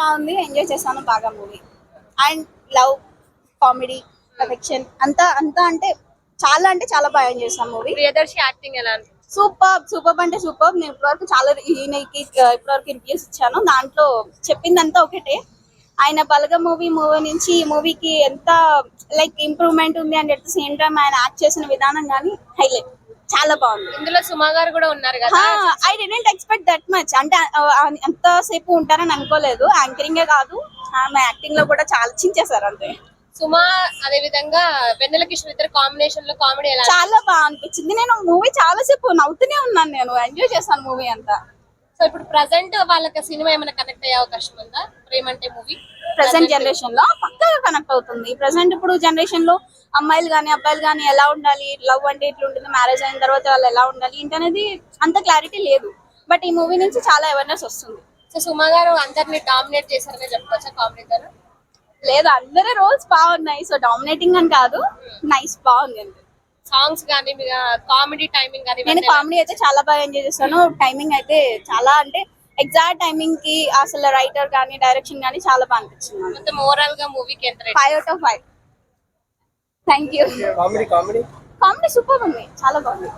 బాగుంది, ఎంజాయ్ చేశాను బాగా movie. And love, comedy, connection అంతా అంటే చాలా బాగా ఎంజాయ్ చేశాను మూవీ. ప్రియదర్శి యాక్టింగ్ ఎలా అనిపించింది? సూపర్ అంటే సూపర్. నేను ఇప్పటివరకు చాలా ఈయనకి ఇప్పటివరకు రివ్యూస్ ఇచ్చాను, దాంట్లో చెప్పిందంతా ఒకటే. ఆయన బలగ మూవీ నుంచి ఈ మూవీకి ఎంత లైక్ ఇంప్రూవ్మెంట్ ఉంది and at the same time ఆయన యాక్ట్ చేసిన విధానం కానీ హైలైట్, చాలా బాగుంది. ఇందులో సుమా గారు కూడా ఉన్నారు కదా. I didn't expect that much, అంటే ఎంతసేపు ఉంటారని అనుకోలేదు. యాంకరింగే కాదు, ఆమె యాక్టింగ్ లో కూడా చాలా చించేశారు అంతే. సుమా అదే విధంగా వెన్నెల కిషోర్ ఇద్దరు కాంబినేషన్ లో కామెడీ ఎలా చాలా బాగా అనిపించింది. నేను మూవీ చాలా సేపు నవ్వుతూనే ఉన్నాను, నేను ఎంజాయ్ చేశాను మూవీ అంతా. సో ఇప్పుడు ప్రెసెంట్ వాళ్ళకి సినిమా ఏమైనా కనెక్ట్ అయ్యే అవకాశం ఉందా? ప్రేమంటే మూవీ ప్రెసెంట్ జనరేషన్ లో పక్కాగా కనెక్ట్ అవుతుంది. ప్రెసెంట్ ఇప్పుడు జనరేషన్ లో అమ్మాయిలు గానీ అబ్బాయిలు గానీ ఎలా ఉండాలి, లవ్ అంటే ఇట్లా ఉంటుంది, మ్యారేజ్ అయిన తర్వాత వాళ్ళు ఎలా ఉండాలి ఏంటనేది అంత క్లారిటీ లేదు. బట్ ఈ మూవీ నుంచి చాలా అవేర్నెస్ వస్తుంది. సో సుమా గారు అందరిని డామినేట్ చేశారనే చెప్పుకోవచ్చా కామెడీ గారు? లేదు, అందరి రోల్స్ బాగున్నాయి. సో డామినేటింగ్ అని కాదు, నైస్, బాగుంది అంతే. సాంగ్స్ కానీ కామెడీ టైమింగ్ కానీ? నేను కామెడీ అయితే చాలా బాగా ఎంజాయ్ చేస్తాను. టైమింగ్ అయితే చాలా అంటే ఎగ్జాక్ట్ టైమింగ్ కి అసలు రైటర్ కానీ డైరెక్షన్ కానీ చాలా బాగా అనిపించింది. మొత్తం ఓవరాల్ గా మూవీకి ఎంత? 5 out of 5. Thank you. Comedy comedy super ఉంది, చాలా బాగుంది.